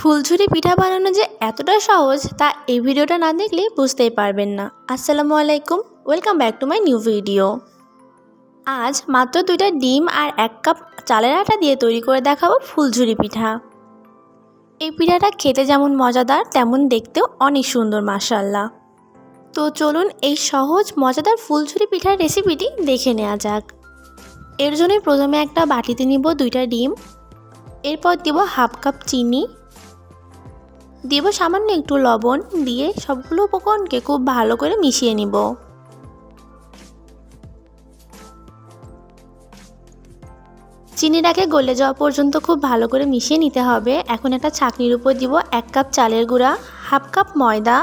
ফুলঝুরি পিঠা বানানো যে এতটা সহজ তা এই ভিডিওটা না দেখলেই বুঝতেই পারবেন না। আসসালামু আলাইকুম, welcome back to my new video. আজ মাত্র 2টা ডিম আর 1 কাপ চালের আটা দিয়ে তৈরি করে দেখাবো ফুলঝুরি পিঠা। এই পিঠাটা খেতে যেমন মজাদার তেমন দেখতেও অনেক সুন্দর মাশাআল্লাহ। তো চলুন এই সহজ মজাদার ফুলঝুরি পিঠার রেসিপিটি দেখে নেওয়া যাক। এর জন্য প্রথমে একটা বাটিতে নিব 2টা ডিম, এরপর দেব হাফ কাপ চিনি, দেব সামান্য একটু লবণ, দিয়ে সবগুলো উপকরণকে খুব ভালো করে মিশিয়ে নিব। চিনিটাকে গলে যাওয়া পর্যন্ত খুব ভালো করে মিশিয়ে নিতে হবে। এখন একটা ছাঁকনির উপর দিব 1 কাপ চালের গুঁড়া, হাফ কাপ ময়দা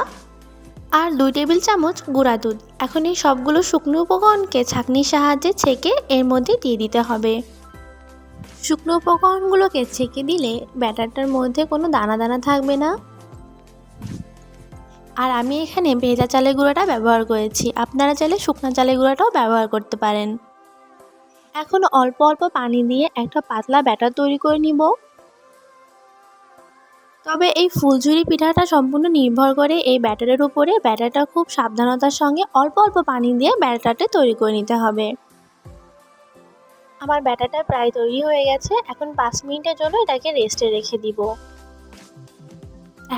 আর 2 টেবিল চামচ গুঁড়া দুধ। এখন এই সবগুলো শুকনো উপকরণকে ছাঁকনির সাহায্যে ছেঁকে এর মধ্যে দিয়ে দিতে হবে। শুকনো উপকরণগুলোকে ছেঁকে দিলে ব্যাটারটার মধ্যে কোনো দানা দানা থাকবে না। আর আমি এখানে ভেজা চালের গুঁড়াটা ব্যবহার করেছি, আপনারা চাইলে শুকনো চালের গুঁড়াটাও ব্যবহার করতে পারেন। এখন অল্প অল্প পানি দিয়ে একটা পাতলা ব্যাটার তৈরি করে নিব। তবে এই ফুলঝুরি পিঠাটা সম্পূর্ণ নির্ভর করে এই ব্যাটারের উপরে। ব্যাটারটা খুব সাবধানতার সঙ্গে অল্প অল্প পানি দিয়ে ব্যাটারটা তৈরি করে নিতে হবে। আমার ব্যাটারটা প্রায় তৈরি হয়ে গেছে। এখন 5 মিনিটের জন্য এটাকে রেস্টে রেখে দিব।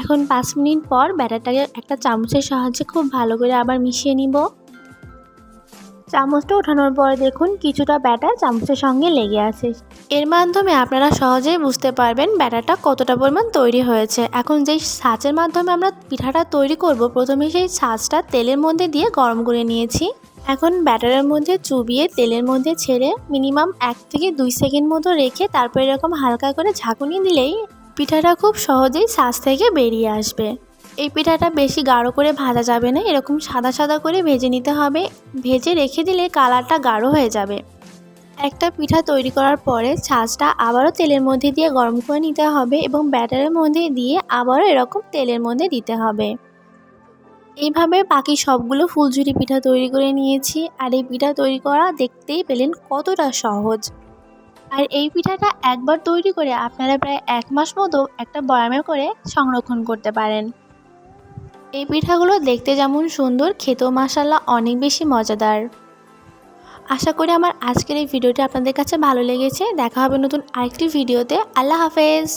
এখন 5 মিনিট পর ব্যাটারটাকে একটা চামচের সাহায্যে খুব ভালো করে আবার মিশিয়ে নিব। চামচটা ওঠানোর পর দেখুন কিছুটা ব্যাটার চামচের সঙ্গে লেগে আছে। এর মাধ্যমে আপনারা সহজেই বুঝতে পারবেন ব্যাটারটা কতটা পরিমাণ তৈরি হয়েছে। এখন যেই ছাঁচের মাধ্যমে আমরা পিঠাটা তৈরি করব, প্রথমে সেই ছাঁচটা তেলের মধ্যে দিয়ে গরম করে নিয়েছি। এখন ব্যাটারের মধ্যে চুবিয়ে তেলের মধ্যে ছেড়ে মিনিমাম 1 থেকে 2 সেকেন্ড মতো রেখে তারপর এরকম হালকা করে ঝাঁকুনি দিলেই পিঠাটা খুব সহজেই ছাঁচ থেকে বেরিয়ে আসবে। এই পিঠাটা বেশি গাঢ় করে ভাজা যাবে না, এরকম সাদা সাদা করে ভেজে নিতে হবে। ভেজে রেখে দিলে কালারটা গাঢ় হয়ে যাবে। একটা পিঠা তৈরি করার পরে ছাঁচটা আবারও তেলের মধ্যে দিয়ে গরম করে নিতে হবে এবং ব্যাটারের মধ্যে দিয়ে আবারও এরকম তেলের মধ্যে দিতে হবে। এইভাবে বাকি সবগুলো ফুলঝুরি পিঠা তৈরি করে নিয়েছি। আর এই পিঠা তৈরি করা দেখতেই পেলেন কতটা সহজ। আর এই পিঠাটা একবার তৈরি করে আপনারা প্রায় 1 মাস মতো একটা বয়ামে করে সংরক্ষণ করতে পারেন। এই পিঠাগুলো দেখতে যেমন সুন্দর, খেতেও মাশাআল্লাহ অনেক বেশি মজাদার। আশা করি আমার আজকের এই ভিডিওটি আপনাদের কাছে ভালো লেগেছে। দেখা হবে নতুন আরেকটি ভিডিওতে। আল্লাহ হাফেজ।